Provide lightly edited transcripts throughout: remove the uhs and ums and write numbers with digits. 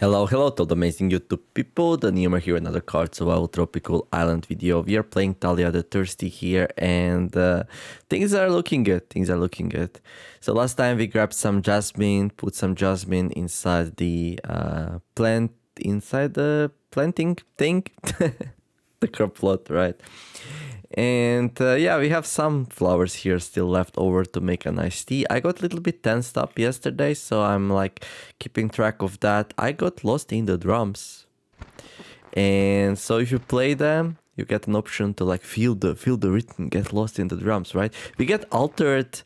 Hello, hello to the amazing YouTube people, the Neomer here, another card survival tropical island video. We are playing Talia the Thirsty here, and things are looking good, So last time we grabbed some jasmine, put some jasmine inside the planting thing, the crop plot, right? And yeah, we have some flowers here still left over to make a nice tea. I got a little bit tensed up yesterday, so I'm like keeping track of that. I got lost in the drums. And so if you play them, you get an option to like feel the rhythm, get lost in the drums, right? We get altered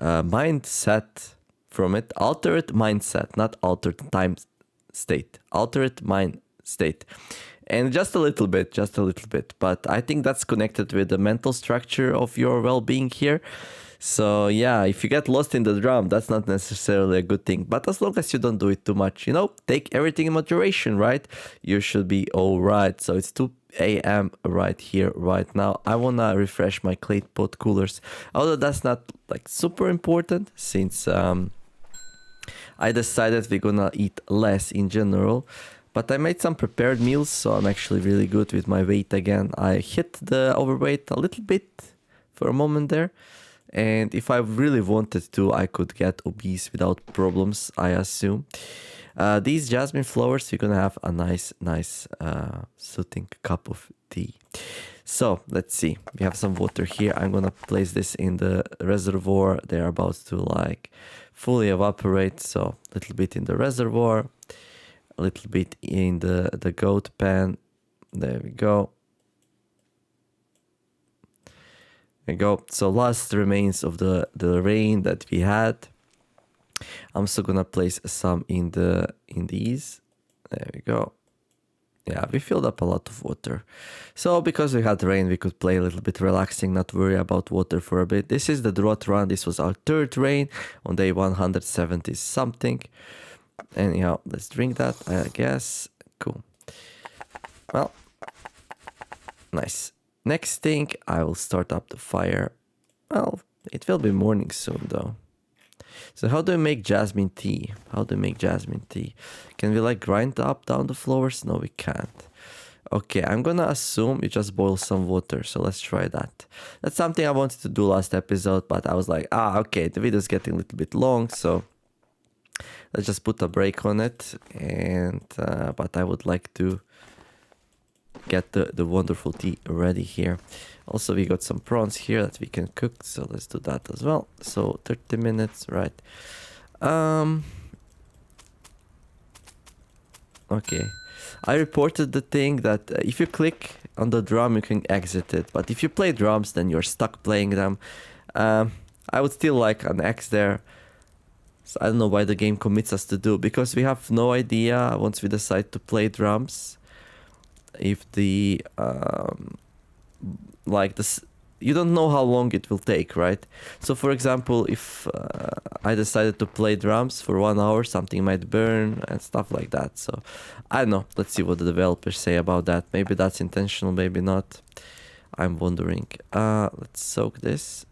mindset from it. Altered mindset, not altered time state. Altered mind state. And just a little bit. But I think that's connected with the mental structure of your well-being here. So yeah, if you get lost in the drum, that's not necessarily a good thing. But as long as you don't do it too much, take everything in moderation, right? You should be all right. So it's 2 a.m. right here, right now. I want to refresh my clay pot coolers. Although that's not like super important since I decided we're gonna eat less in general. But I made some prepared meals, so I'm actually really good with my weight again. I hit the overweight a little bit for a moment there. And if I really wanted to, I could get obese without problems, I assume. These jasmine flowers, you're gonna have a nice soothing cup of tea. So let's see. We have some water here. I'm gonna place this in the reservoir. They're about to like fully evaporate. So a little bit in the reservoir. A little bit in the goat pan. There we go. There we go. So last remains of the rain that we had. I'm also gonna place some in these. There we go. Yeah, we filled up a lot of water. So because we had rain, we could play a little bit relaxing, not worry about water for a bit. This is the drought run. This was our third rain on day 170 something. Anyhow, let's drink that, I guess. Cool. Well, nice. Next thing, I will start up the fire. Well, it will be morning soon, though. So how do I make jasmine tea? Can we like grind down the flowers? No, we can't. Okay, I'm gonna assume you just boil some water. So let's try that. That's something I wanted to do last episode, but I was like, okay, the video's getting a little bit long, so let's just put a break on it. And but I would like to get the wonderful tea ready here. Also, we got some prawns here that we can cook, so let's do that as well. So 30 minutes, right? Okay, I reported the thing that if you click on the drum, you can exit it. But if you play drums, then you're stuck playing them. I would still like an X there. So I don't know why the game commits us to do, because we have no idea once we decide to play drums if the you don't know how long it will take, right? So for example, if I decided to play drums for 1 hour, something might burn and stuff like that. So I don't know. Let's see what the developers say about that. Maybe that's intentional, maybe not. I'm wondering. Let's soak these.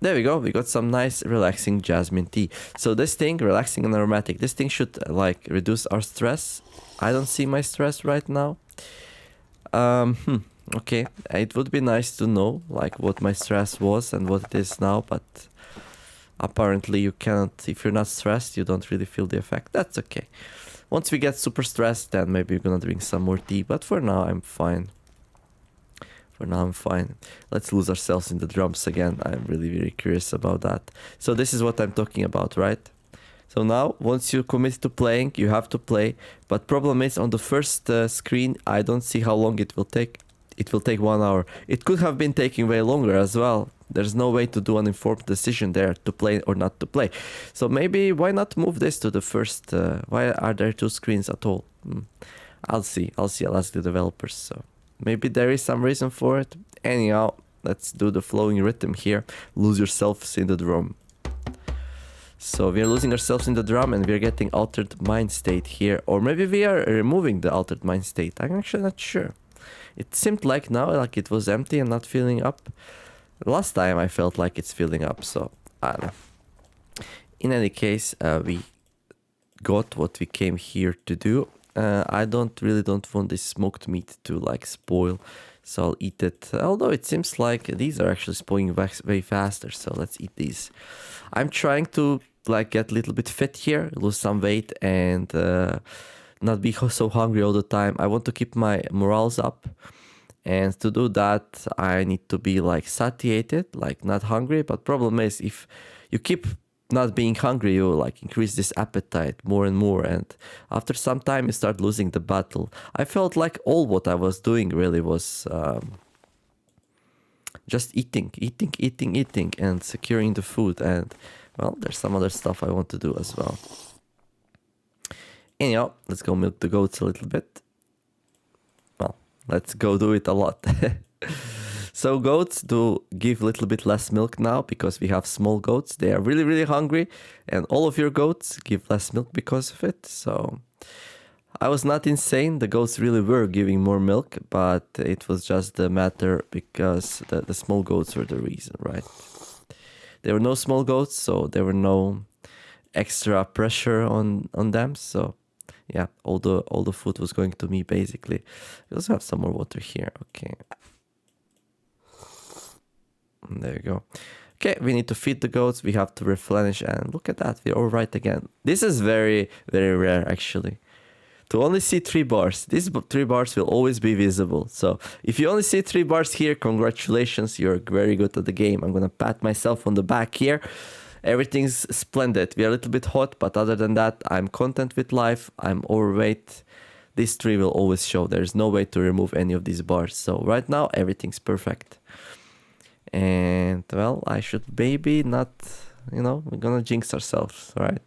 There we go. We got some nice relaxing jasmine tea. So this thing, relaxing and aromatic, this thing should like reduce our stress. I don't see my stress right now. Okay, it would be nice to know like what my stress was and what it is now, but apparently you cannot. If you're not stressed, you don't really feel the effect. That's okay. Once we get super stressed, then maybe we're gonna drink some more tea, but for now I'm fine. Let's lose ourselves in the drums again. I'm really, really curious about that. So this is what I'm talking about, right? So now, once you commit to playing, you have to play. But problem is, on the first screen, I don't see how long it will take. It will take 1 hour. It could have been taking way longer as well. There's no way to do an informed decision there to play or not to play. So maybe why not move this to the first? Why are there 2 screens at all? I'll see. I'll ask the developers. So maybe there is some reason for it. Anyhow, let's do the flowing rhythm here. Lose yourselves in the drum. So we're losing ourselves in the drum and we're getting altered mind state here. Or maybe we are removing the altered mind state. I'm actually not sure. It seemed like now like it was empty and not filling up. Last time I felt like it's filling up, so I don't know. in any case, we got what we came here to do. I really don't want this smoked meat to like spoil, so I'll eat it. Although it seems like these are actually spoiling way faster, so let's eat these. I'm trying to like get a little bit fit here, lose some weight, and not be so hungry all the time. I want to keep my morals up, and to do that, I need to be like satiated, like not hungry. But problem is, if you keep not being hungry, you like increase this appetite more and more, and after some time you start losing the battle. I felt like all what I was doing really was just eating and securing the food, and well, there's some other stuff I want to do as well. Anyhow, let's go milk the goats a little bit. Well, let's go do it a lot. So goats do give a little bit less milk now because we have small goats. They are really, really hungry, and all of your goats give less milk because of it. So I was not insane. The goats really were giving more milk, but it was just the matter because the small goats were the reason, right? There were no small goats, so there were no extra pressure on them. So yeah, all the food was going to me basically. We also have some more water here. Okay. There you go. Okay, we need to feed the goats. We have to replenish, and look at that. We're all right again. This is very, very rare, actually. To only see 3 bars. These 3 bars will always be visible. So if you only see 3 bars here, congratulations. You're very good at the game. I'm going to pat myself on the back here. Everything's splendid. We are a little bit hot, but other than that, I'm content with life. I'm overweight. This 3 will always show. There's no way to remove any of these bars. So right now, everything's perfect. And well, I should maybe not, we're gonna jinx ourselves, right?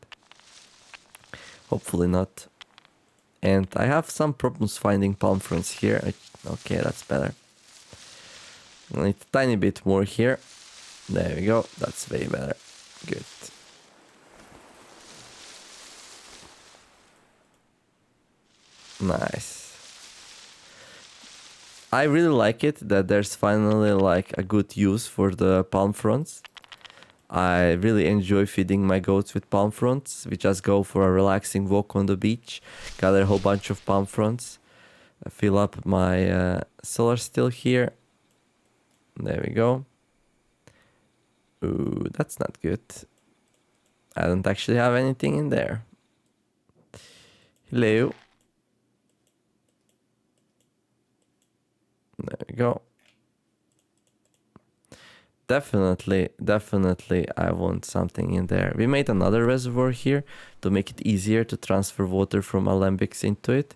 Hopefully not. And I have some problems finding palm fronds here. Okay, that's better. I need a tiny bit more here. There we go. That's way better. Good. Nice. I really like it that there's finally like a good use for the palm fronds. I really enjoy feeding my goats with palm fronds. We just go for a relaxing walk on the beach, gather a whole bunch of palm fronds, fill up my solar still here. There we go. Ooh, that's not good. I don't actually have anything in there. Hello. There we go. Definitely, I want something in there. We made another reservoir here to make it easier to transfer water from alembics into it.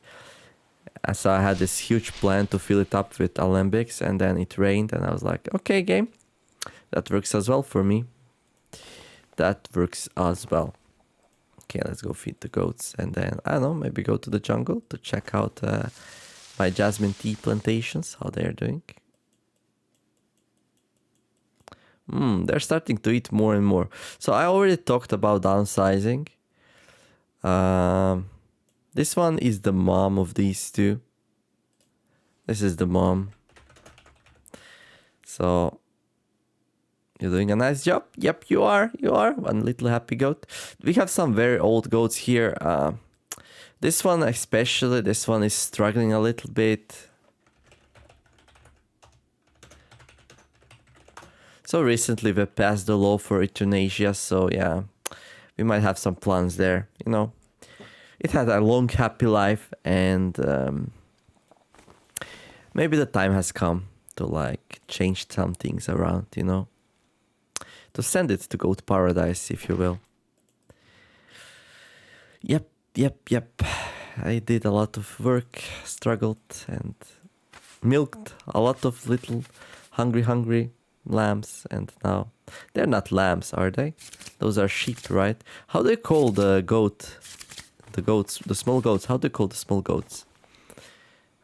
So I had this huge plan to fill it up with alembics, and then it rained, and I was like, okay, game, that works as well for me. That works as well. Okay, let's go feed the goats, and then, I don't know, maybe go to the jungle to check out my jasmine tea plantations, how they're doing. They're starting to eat more and more. So I already talked about downsizing. This one is the mom of these two. This is the mom. So you're doing a nice job. Yep, you are. One little happy goat. We have some very old goats here. This one especially, this one is struggling a little bit. So recently we passed the law for euthanasia, so yeah, we might have some plans there, It had a long, happy life, and maybe the time has come to like change some things around, To send it to goat paradise, if you will. Yep. I did a lot of work, struggled, and milked a lot of little hungry lambs, and now they're not lambs, are they? Those are sheep, right? How do you call the small goats? How do you call the small goats?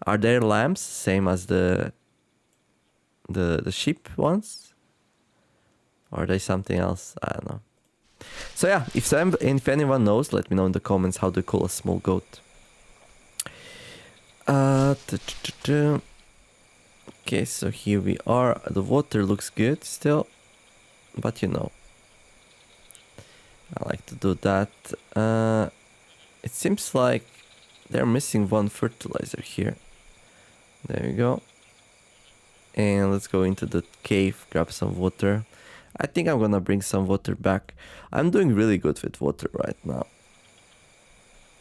Are they lambs, same as the sheep ones? Or are they something else? I don't know. So yeah, if anyone knows, let me know in the comments how to call a small goat. Okay, so here we are. The water looks good still, but I like to do that. It seems like they're missing one fertilizer here. There you go. And let's go into the cave, grab some water. I think I'm gonna bring some water back. I'm doing really good with water right now.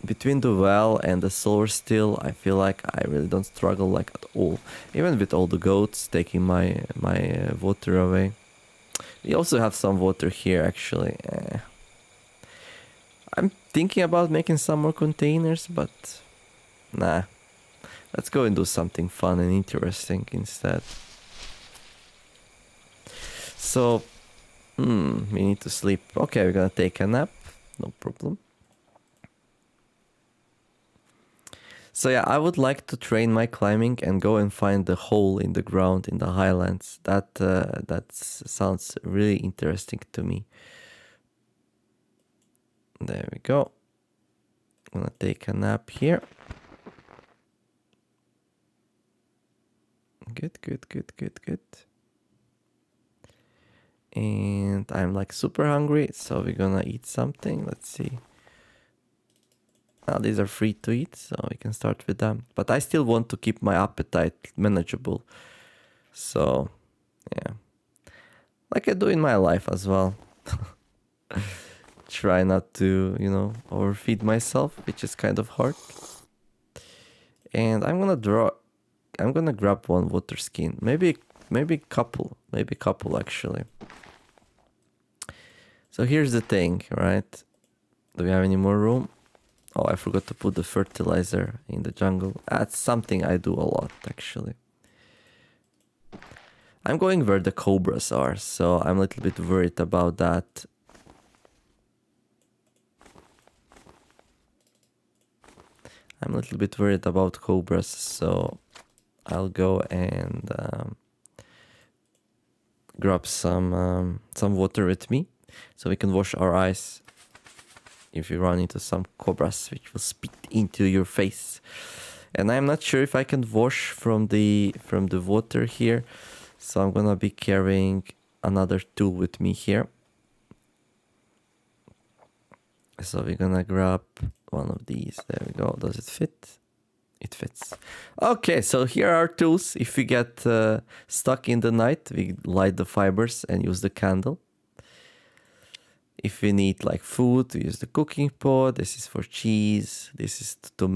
Between the well and the solar still, I feel like I really don't struggle like at all. Even with all the goats taking my water away. We also have some water here actually. I'm thinking about making some more containers, but nah. Let's go and do something fun and interesting instead. So, we need to sleep. Okay, we're gonna take a nap. No problem. So yeah, I would like to train my climbing and go and find the hole in the ground in the highlands. That sounds really interesting to me. There we go. I'm gonna take a nap here. Good. And I'm like super hungry, so we're gonna eat something. Let's see. Now these are free to eat, so we can start with them. But I still want to keep my appetite manageable. So, yeah. Like I do in my life as well. Try not to, overfeed myself, which is kind of hard. And I'm gonna grab one water skin. Maybe couple actually. So here's the thing, right? Do we have any more room? Oh, I forgot to put the fertilizer in the jungle. That's something I do a lot, actually. I'm going where the cobras are, so I'm a little bit worried about that. I'm a little bit worried about cobras, so I'll go and grab some water with me, so we can wash our eyes if you run into some cobras, which will spit into your face. And I'm not sure if I can wash from the water here, so I'm gonna be carrying another tool with me here. So we're gonna grab one of these. There we go. Does it fit? It fits. Okay, so here are tools. If we get stuck in the night, we light the fibers and use the candle. If we need like food, we use the cooking pot. This is for cheese. This is to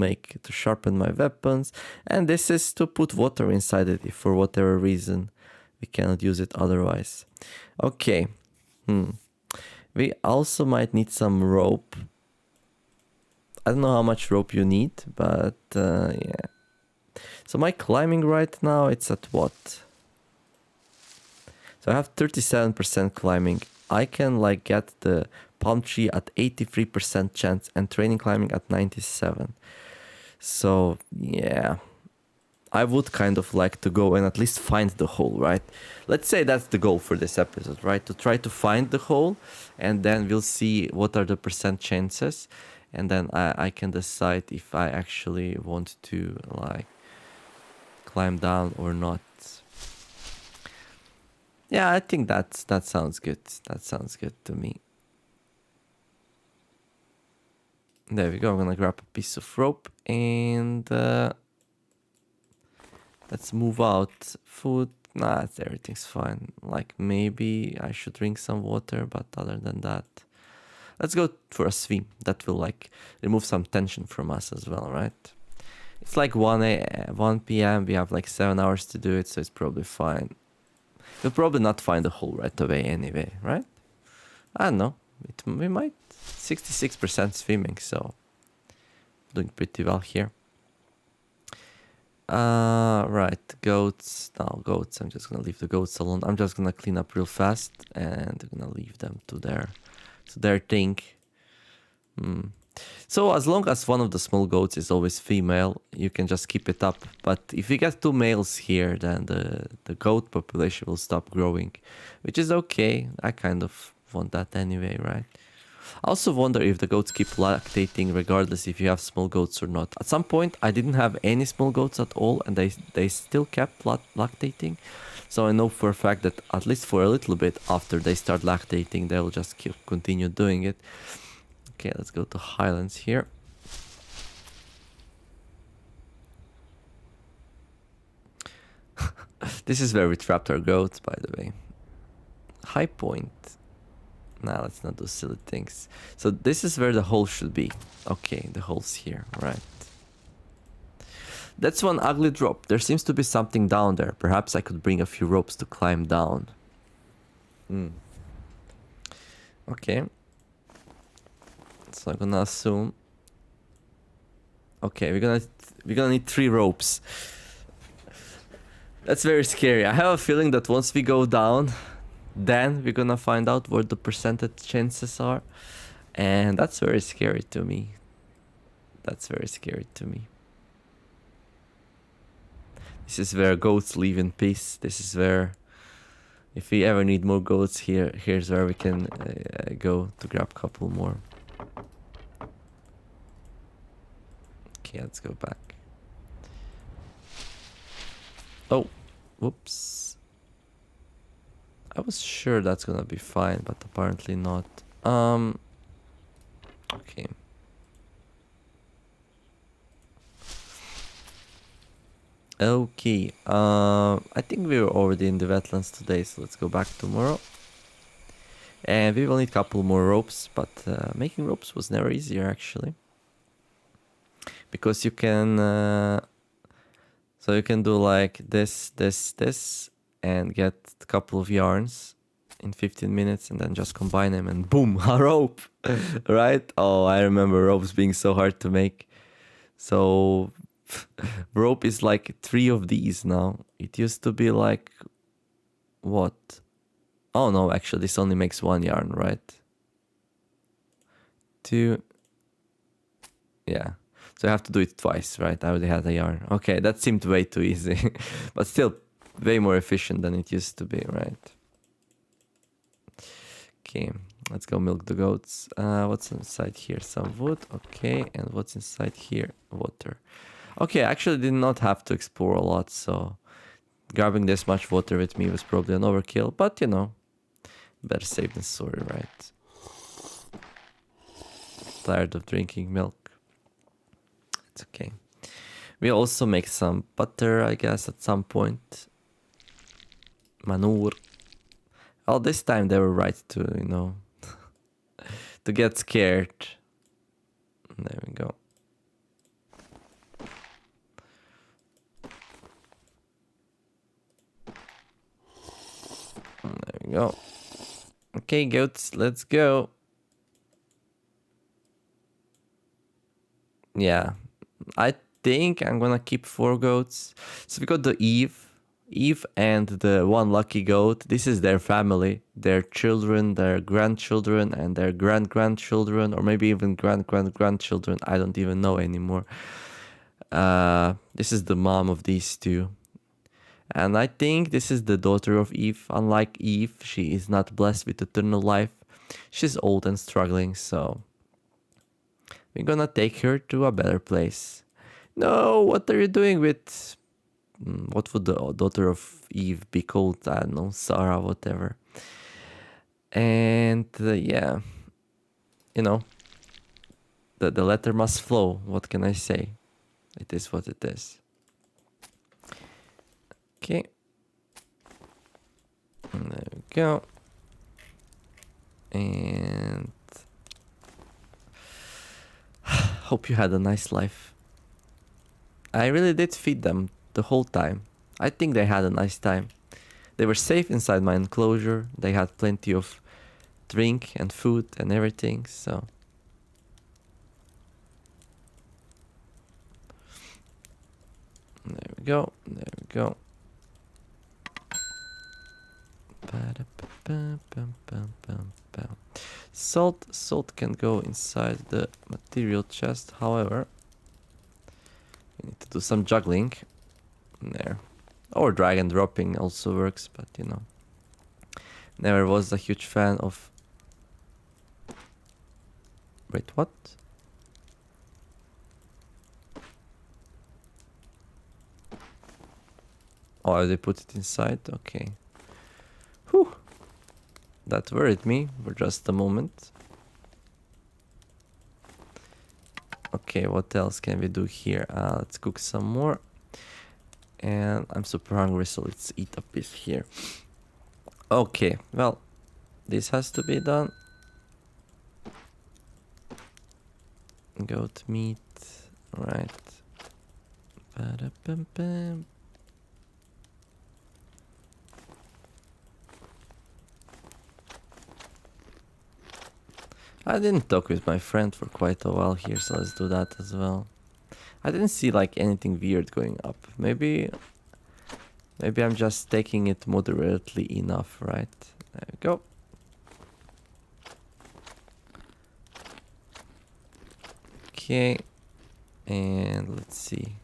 sharpen my weapons. And this is to put water inside it if for whatever reason we cannot use it otherwise. Okay. We also might need some rope. I don't know how much rope you need, but yeah. So my climbing right now, it's at what? So I have 37% climbing. I can like get the palm tree at 83% chance and training climbing at 97. So yeah, I would kind of like to go and at least find the hole, right? Let's say that's the goal for this episode, right? To try to find the hole, and then we'll see what are the percent chances, and then I can decide if I actually want to like climb down or not. Yeah, I think that sounds good. That sounds good to me. There we go. I'm gonna grab a piece of rope and let's move out. Food. Nah, everything's fine. Like maybe I should drink some water, but other than that, let's go for a swim. That will like remove some tension from us as well, right? It's like 1 p.m. We have like 7 hours to do it, so it's probably fine. We'll probably not find the hole right away anyway, right? I don't know. We might. 66% swimming, so doing pretty well here. Right, goats. No, goats. I'm just gonna leave the goats alone. I'm just gonna clean up real fast and I'm gonna leave them to their thing. So as long as one of the small goats is always female, you can just keep it up. But if you get 2 males here, then the goat population will stop growing, which is okay. I kind of want that anyway, right? I also wonder if the goats keep lactating regardless if you have small goats or not. At some point, I didn't have any small goats at all, and they still kept lactating. So I know for a fact that at least for a little bit after they start lactating, they will just continue doing it. Okay, let's go to Highlands here. This is where we trapped our goats, by the way. High point. Nah, let's not do silly things. So this is where the hole should be. Okay, the hole's here, right. That's one ugly drop. There seems to be something down there. Perhaps I could bring a few ropes to climb down. Okay. So I'm gonna assume. Okay, we're gonna need 3 ropes. That's very scary. I have a feeling that once we go down, then we're gonna find out what the percentage chances are. And that's very scary to me. That's very scary to me. This is where goats live in peace. This is where, if we ever need more goats, here's where we can go to grab a couple more. Okay, let's go back. Oh, whoops. I was sure that's gonna be fine, but apparently not. Okay. Okay, I think we were already in the wetlands today, so let's go back tomorrow. And we will need a couple more ropes, but making ropes was never easier actually. Because you can, so you can do like this, and get a couple of yarns in 15 minutes and then just combine them and boom, a rope, right? Oh, I remember ropes being so hard to make. So rope is like 3 of these now. It used to be like, what? Oh no, actually this only makes 1 yarn, right? 2. Yeah. So I have to do it twice, right? I already had a yarn. Okay, that seemed way too easy. But still, way more efficient than it used to be, right? Okay, let's go milk the goats. What's inside here? Some wood. Okay, and what's inside here? Water. Okay, I actually did not have to explore a lot, so grabbing this much water with me was probably an overkill. But, you know, better safe than sorry, right? Tired of drinking milk. It's okay. We also make some butter, I guess, at some point. Manure. Oh, this time they were right to, you know, to get scared. There we go. There we go. Okay, goats, let's go. Yeah, I think I'm gonna keep 4 goats. So we got the Eve and the one lucky goat. This is their family, their children, their grandchildren, and their grandchildren, or maybe even grandchildren. I don't even know anymore. This is the mom of these 2. And I think this is the daughter of Eve. Unlike Eve, she is not blessed with eternal life. She's old and struggling, so we're gonna take her to a better place. No, what are you doing with... what would the daughter of Eve be called? I don't know, Sarah, whatever. And yeah, you know, the letter must flow. What can I say? It is what it is. Okay. And there we go. And hope you had a nice life. I really did feed them the whole time. I think they had a nice time. They were safe inside my enclosure. They had plenty of drink and food and everything, so... There we go, there we go. Salt can go inside the material chest, however... we need to do some juggling. There. Or drag and dropping also works, but you know. Never was a huge fan of... Wait, what? Oh, they put it inside? Okay. Whew. That worried me for just a moment. Okay, what else can we do here? Let's cook some more. And I'm super hungry, so let's eat a piece here. Okay, well, this has to be done. Goat meat, right. Ba-da-bum-bum. I didn't talk with my friend for quite a while here, so let's do that as well. I didn't see like anything weird going up. Maybe I'm just taking it moderately enough, right? There we go. Okay, and let's see.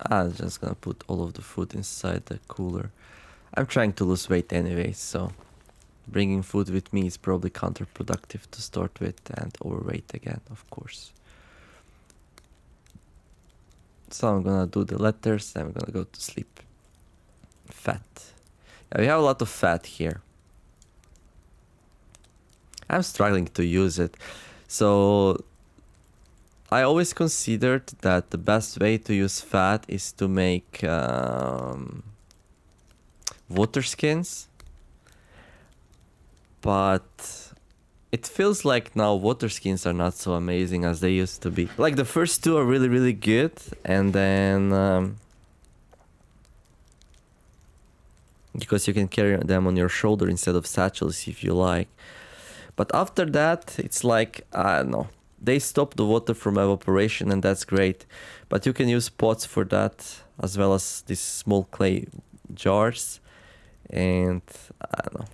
I'm just gonna put all of the food inside the cooler. I'm trying to lose weight anyway, so bringing food with me is probably counterproductive to start with, and overweight again, of course. So I'm gonna do the letters, then I'm gonna go to sleep. Fat. Yeah, we have a lot of fat here. I'm struggling to use it. So I always considered that the best way to use fat is to make water skins. But it feels like now water skins are not so amazing as they used to be. Like the first two are really, really good. And then because you can carry them on your shoulder instead of satchels if you like. But after that, it's like, I don't know. They stop the water from evaporation and that's great. But you can use pots for that as well as these small clay jars. And I don't know.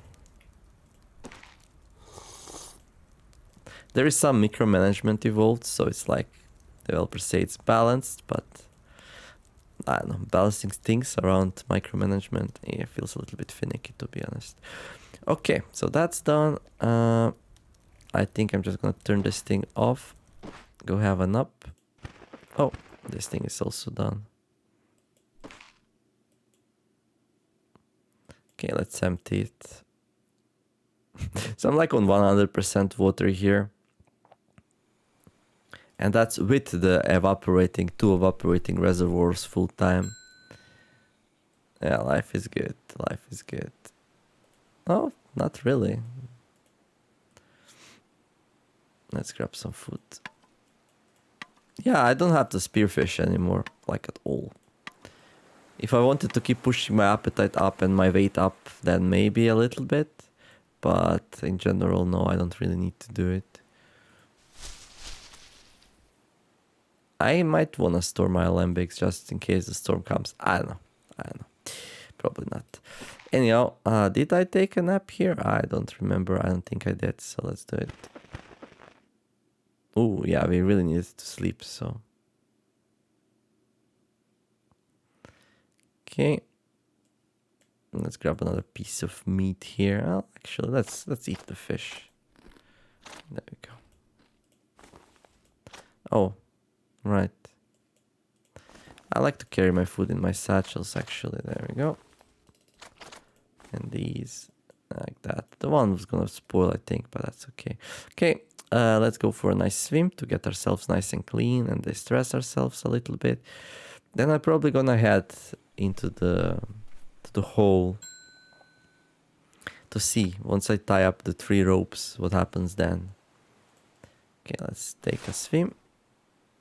There is some micromanagement involved, so it's like developers say it's balanced, but I don't know, balancing things around micromanagement, it feels a little bit finicky, to be honest. Okay, so that's done. I think I'm just gonna turn this thing off, go have a nap. Oh, this thing is also done. Okay, let's empty it. So I'm like on 100% water here. And that's with the two evaporating reservoirs full time. Yeah, life is good. Life is good. Oh, not really. Let's grab some food. Yeah, I don't have to spearfish anymore, like at all. If I wanted to keep pushing my appetite up and my weight up, then maybe a little bit. But in general, no, I don't really need to do it. I might want to store my alembics just in case the storm comes. I don't know. Probably not. Anyhow, did I take a nap here? I don't remember. I don't think I did. So let's do it. Oh, yeah, we really needed to sleep, so. Okay. Let's grab another piece of meat here. Oh, actually, let's eat the fish. There we go. Oh, right. I like to carry my food in my satchels, actually. There we go. And these, like that. The one was gonna spoil, I think, but that's okay. Okay, let's go for a nice swim to get ourselves nice and clean and distress ourselves a little bit. Then I'm probably gonna head into the hole to see, once I tie up the 3 ropes, what happens then. Okay, let's take a swim.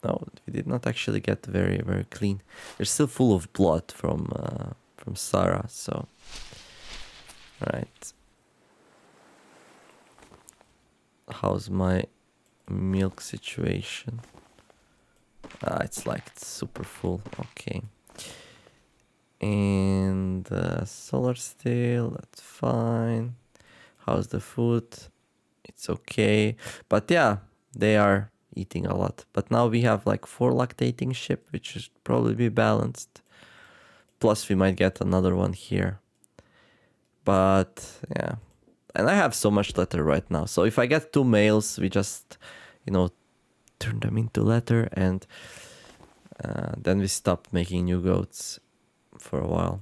No, we did not actually get very, very clean. They're still full of blood from Sarah, so. Right. How's my milk situation? It's like super full. Okay. And solar steel, that's fine. How's the food? It's okay. But yeah, they are eating a lot. But now we have like 4 lactating ship, which should probably be balanced. Plus we might get another one here. But yeah. And I have so much letter right now. So if I get 2 males, we just, turn them into letter and then we stop making new goats. for a while.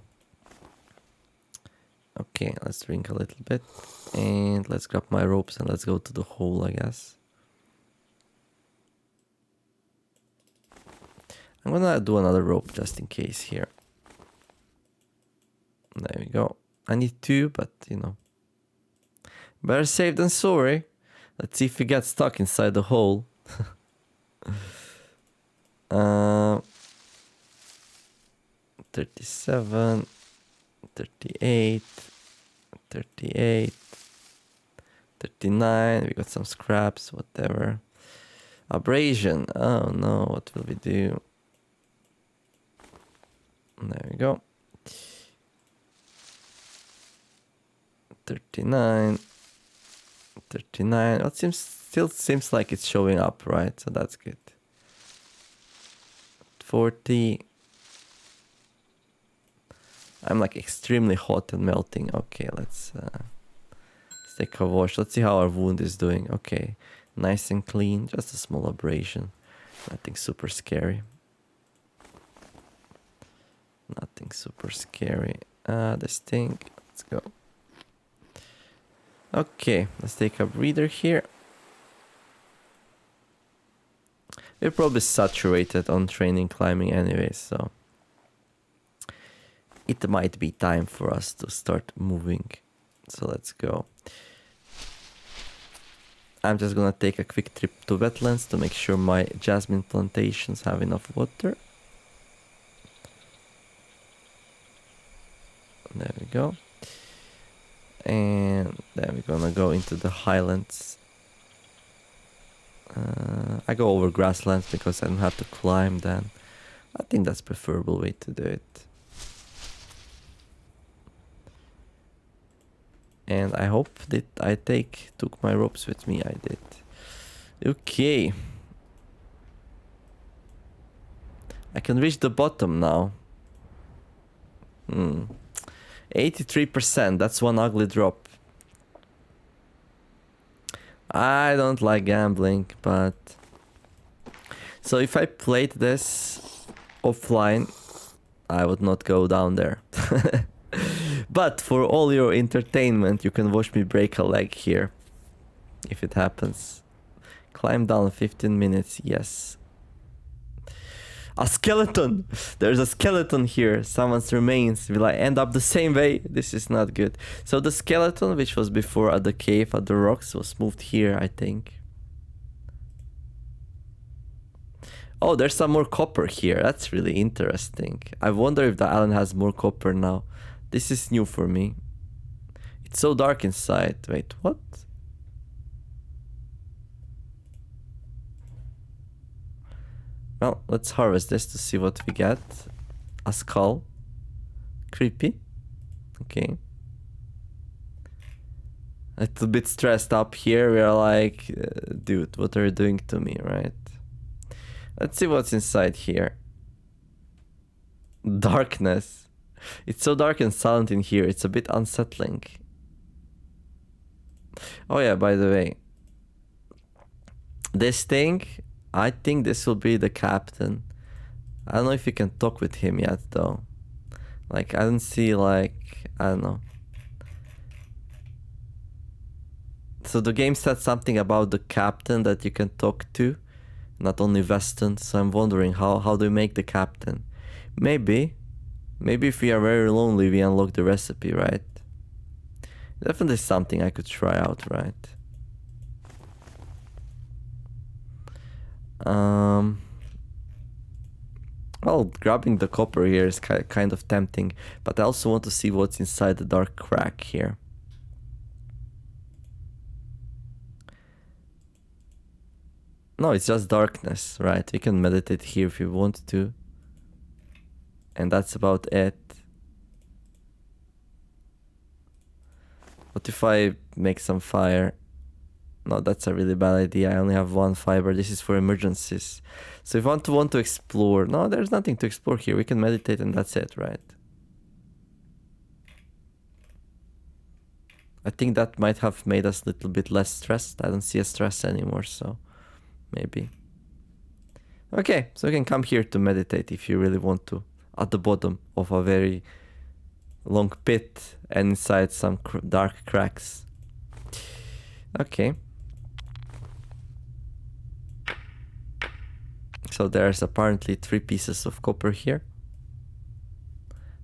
Okay, let's drink a little bit. And let's grab my ropes and let's go to the hole, I guess. I'm gonna do another rope just in case here. There we go. I need two, but you know. Better safe than sorry. Let's see if we get stuck inside the hole. 37, 38, 38, 39. We got some scraps, whatever. Abrasion. Oh no, what will we do? There we go. 39, 39. It still seems like it's showing up, right? So that's good. 40. I'm like extremely hot and melting. Okay, let's take a wash. Let's see how our wound is doing. Okay, nice and clean. Just a small abrasion. Nothing super scary. Nothing super scary. This thing. Let's go. Okay, let's take a breather here. We're probably saturated on training climbing anyway, so it might be time for us to start moving. So let's go. I'm just gonna take a quick trip to wetlands to make sure my jasmine plantations have enough water. There we go. And then we're gonna go into the highlands. I go over grasslands because I don't have to climb then. I think that's preferable way to do it. And I hope that I took my ropes with me. I did. Okay. I can reach the bottom now. 83%. That's one ugly drop. I don't like gambling, but... So if I played this offline, I would not go down there. But for all your entertainment, you can watch me break a leg here. If it happens. Climb down 15 minutes, yes. A skeleton! There's a skeleton here. Someone's remains. Will I end up the same way? This is not good. So the skeleton, which was before at the cave at the rocks, was moved here, I think. Oh, there's some more copper here. That's really interesting. I wonder if the island has more copper now. This is new for me. It's so dark inside. Wait, what? Well, let's harvest this to see what we get. A skull. Creepy. Okay. A little bit stressed up here. We're like, dude, what are you doing to me, right? Let's see what's inside here. Darkness. It's so dark and silent in here. It's a bit unsettling. Oh yeah, by the way. This thing... I think this will be the captain. I don't know if you can talk with him yet, though. Like, I don't see, like... I don't know. So the game said something about the captain that you can talk to. Not only Weston. So I'm wondering, how do we make the captain? Maybe if we are very lonely, we unlock the recipe, right? Definitely something I could try out, right? Well, grabbing the copper here is kind of tempting, but I also want to see what's inside the dark crack here. No, it's just darkness, right? We can meditate here if we want to. And that's about it. What if I make some fire? No, that's a really bad idea. I only have one fiber. This is for emergencies. So if I want to explore... No, there's nothing to explore here. We can meditate and that's it, right? I think that might have made us a little bit less stressed. I don't see a stress anymore, so... Maybe. Okay, so you can come here to meditate if you really want to. at the bottom of a very long pit and inside some dark cracks. Okay. So there's apparently 3 pieces of copper here,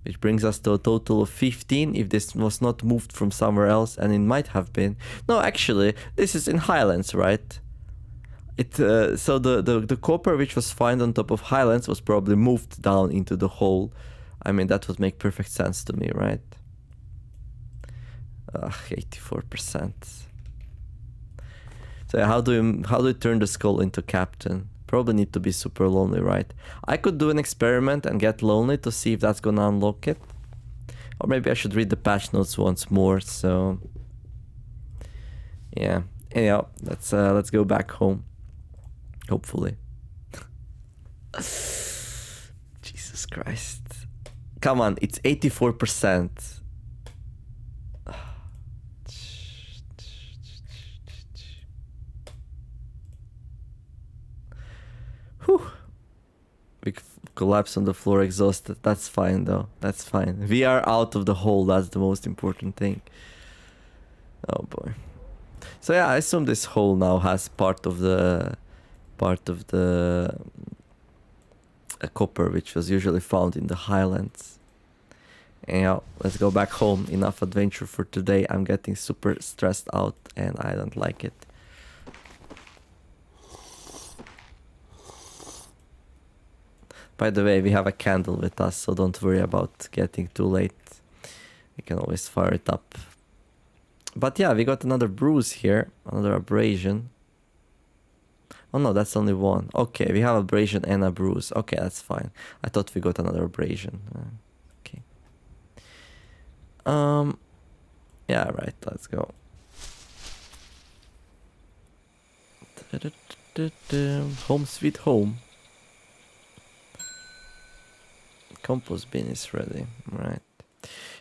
which brings us to a total of 15 if this was not moved from somewhere else, and it might have been. No, actually, this is in Highlands, right? So the copper which was found on top of Highlands was probably moved down into the hole. I mean, that would make perfect sense to me, right? 84%. So how do you turn the skull into captain? Probably need to be super lonely, right? I could do an experiment and get lonely to see if that's gonna unlock it. Or maybe I should read the patch notes once more, so... Yeah. Anyhow, let's go back home. Hopefully. Jesus Christ. Come on, it's 84%. Whew. We collapse on the floor exhausted. That's fine though. That's fine. We are out of the hole. That's the most important thing. Oh boy. So yeah, I assume this hole now has part of the copper which was usually found in the Highlands. Anyhow, let's go back home. Enough adventure for today. I'm getting super stressed out and I don't like it. By the way, we have a candle with us, so don't worry about getting too late. We can always fire it up. But yeah, we got another bruise here, another abrasion. Oh no, that's only one. Okay, we have abrasion and a bruise. Okay, that's fine. I thought we got another abrasion. Okay. Yeah, right, let's go. Home sweet home. Compost bin is ready, right.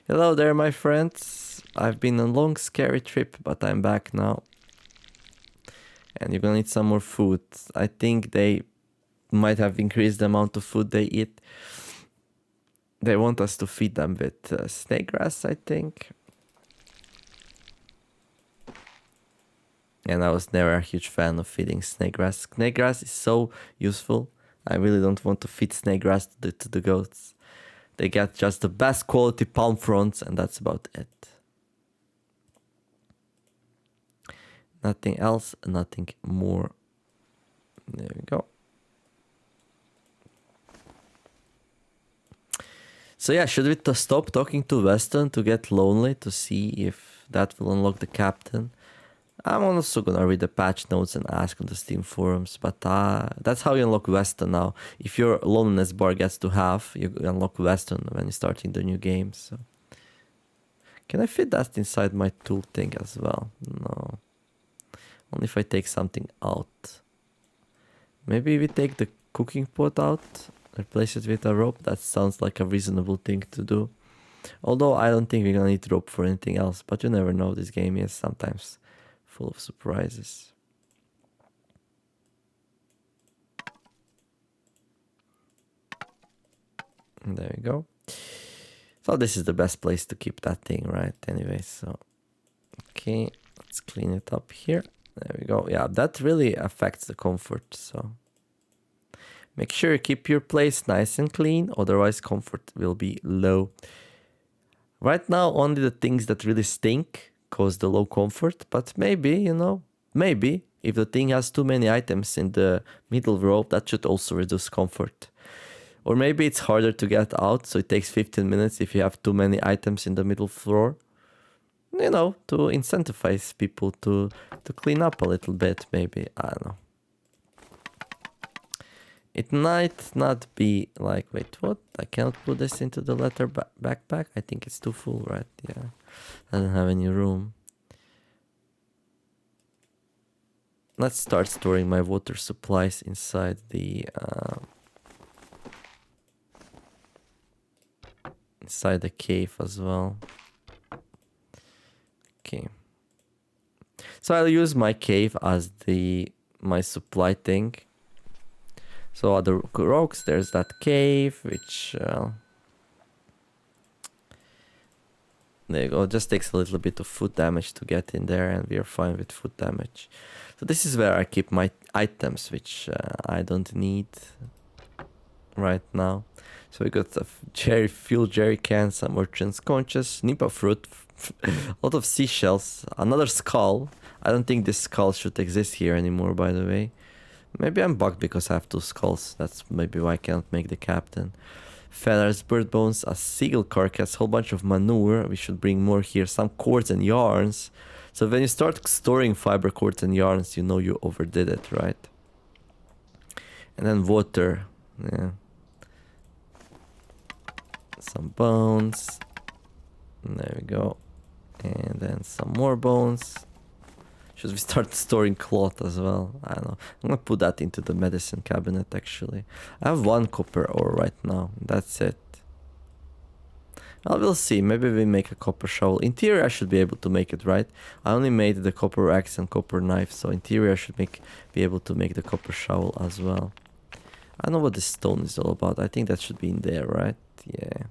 Hello there, my friends. I've been on a long, scary trip, but I'm back now. And you're gonna need some more food. I think they might have increased the amount of food they eat. They want us to feed them with snake grass, I think. And I was never a huge fan of feeding snake grass. Snake grass is so useful. I really don't want to feed snake grass to the goats. They get just the best quality palm fronds and that's about it. Nothing else, nothing more. There we go. So yeah, should we stop talking to Weston to get lonely to see if that will unlock the captain? I'm also gonna read the patch notes and ask on the Steam forums, but that's how you unlock Weston now. If your loneliness bar gets to half, you unlock Weston when you're starting the new game. So, can I fit that inside my tool thing as well? No. Only if I take something out. Maybe we take the cooking pot out, replace it with a rope. That sounds like a reasonable thing to do. Although I don't think we're gonna need rope for anything else, but you never know. This game is sometimes full of surprises. And there we go. So this is the best place to keep that thing, right? Anyway, so okay, let's clean it up here. There we go. Yeah, that really affects the comfort, so make sure you keep your place nice and clean, otherwise comfort will be low. Right now, only the things that really stink cause the low comfort, but maybe, you know, maybe if the thing has too many items in the middle row, that should also reduce comfort. Or maybe it's harder to get out, so it takes 15 minutes if you have too many items in the middle floor. You know, to incentivize people to clean up a little bit, maybe. I don't know. It might not be like, wait, what? I cannot put this into the leather backpack? I think it's too full, right? Yeah. Doesn't have any room. Let's start storing my water supplies inside the cave as well. Okay. So I'll use my cave as my supply thing. So other rocks, there's that cave, which... there you go, it just takes a little bit of food damage to get in there, and we are fine with food damage. So this is where I keep my items, which I don't need right now. So we got a fuel jerry can, some merchant's conches, nipa fruit, a lot of seashells, another skull. I don't think this skull should exist here anymore, by the way. Maybe I'm bugged because I have 2 skulls. That's maybe why I can't make the captain. Feathers, bird bones, a seagull carcass, whole bunch of manure. We should bring more here. Some cords and yarns. So when you start storing fiber cords and yarns, you know you overdid it, right? And then water. Yeah. Some bones. There we go. And then some more bones. Should we start storing cloth as well? I don't know. I'm gonna put that into the medicine cabinet actually. I have 1 copper ore right now. That's it. Well, we'll see. Maybe we make a copper shovel. In theory, I should be able to make it, right? I only made the copper axe and copper knife, so in theory I should be able to make the copper shovel as well. I don't know what this stone is all about. I think that should be in there, right? Yeah.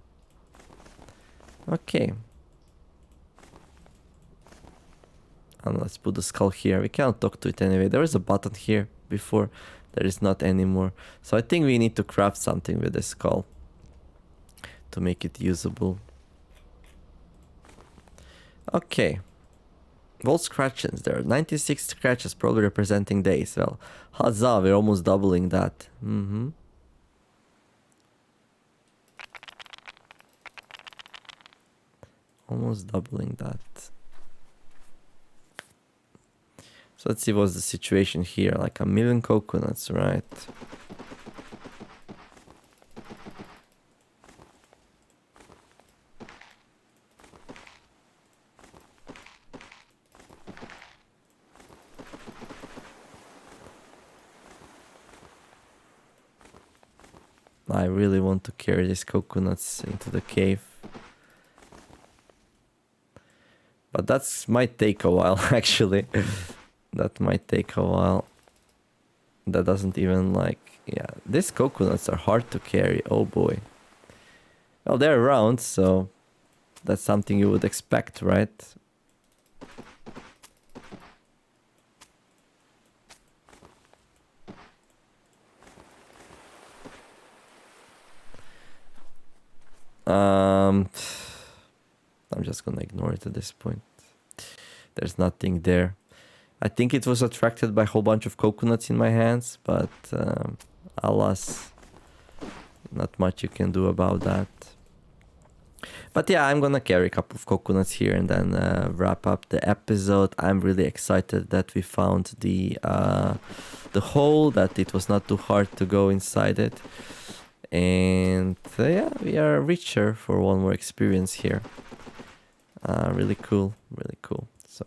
Okay. And let's put the skull here. We cannot talk to it anyway. There is a button here before. There is not anymore. So I think we need to craft something with the skull to make it usable. Okay. Volt scratches. There are 96 scratches, probably representing days. Well, huzzah, we're almost doubling that. Almost doubling that. So let's see what's the situation here. Like 1,000,000 coconuts, right? I really want to carry these coconuts into the cave. But that might take a while, actually. That might take a while. That doesn't even like... Yeah, these coconuts are hard to carry. Oh boy. Well, they're round, so... That's something you would expect, right? I'm just gonna ignore it at this point. There's nothing there. I think it was attracted by a whole bunch of coconuts in my hands, but alas, not much you can do about that. But yeah, I'm gonna carry a couple of coconuts here and then wrap up the episode. I'm really excited that we found the hole, that it was not too hard to go inside it. And yeah, we are richer for one more experience here. Really cool, really cool. So,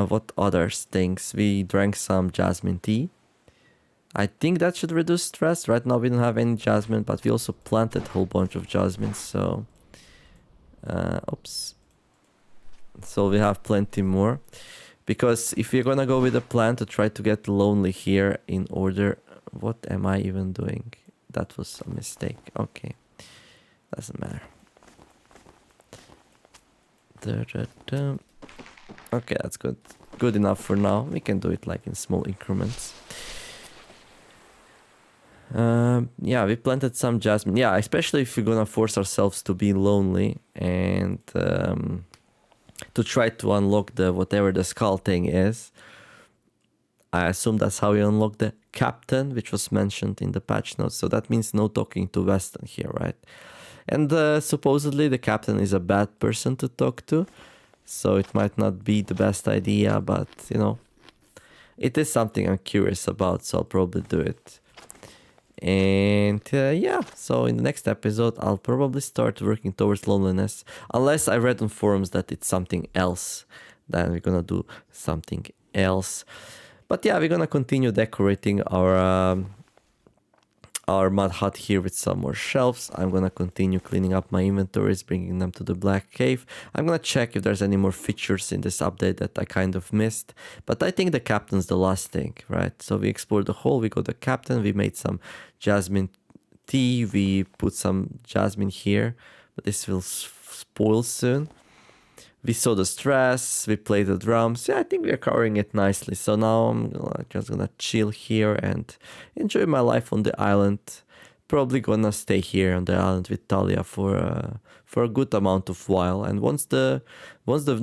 what other things? We drank some jasmine tea. I think that should reduce stress. Right now we don't have any jasmine, but we also planted a whole bunch of jasmine, so... oops. So we have plenty more. Because if you're gonna go with a plan to try to get lonely here in order... What am I even doing? That was a mistake. Okay. Doesn't matter. Okay, that's good. Good enough for now. We can do it like in small increments. Yeah, we planted some jasmine. Yeah, especially if we're gonna force ourselves to be lonely and to try to unlock the whatever the skull thing is. I assume that's how you unlock the captain, which was mentioned in the patch notes. So that means no talking to Weston here, right? And supposedly the captain is a bad person to talk to. So it might not be the best idea, but you know, it is something I'm curious about, so I'll probably do it. And yeah, so in the next episode, I'll probably start working towards loneliness. Unless I read on forums that it's something else, then we're gonna do something else. But yeah, we're gonna continue decorating our our mud hut here with some more shelves. I'm gonna continue cleaning up my inventories, bringing them to the black cave. I'm gonna check if there's any more features in this update that I kind of missed, but I think the captain's the last thing, right? So we explored the hole, we got the captain, we made some jasmine tea, we put some jasmine here, but this will spoil soon. We saw the stress, we played the drums. Yeah, I think we are covering it nicely. So now I'm just gonna chill here and enjoy my life on the island. Probably gonna stay here on the island with Talia for a good amount of while. And once the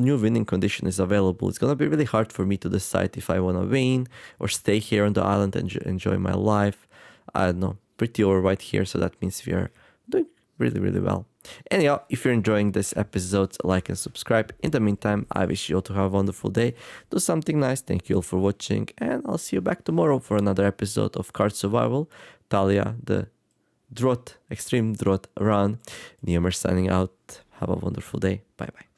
new winning condition is available, it's gonna be really hard for me to decide if I wanna win or stay here on the island and enjoy my life. I don't know, pretty overweight here, so that means we are doing really, really well. Anyhow, if you're enjoying this episode, like and subscribe. In the meantime, I wish you all to have a wonderful day. Do something nice. Thank you all for watching, and I'll see you back tomorrow for another episode of Card Survival. Talia the Extreme Drought Run. Niemer signing out. Have a wonderful day. Bye bye.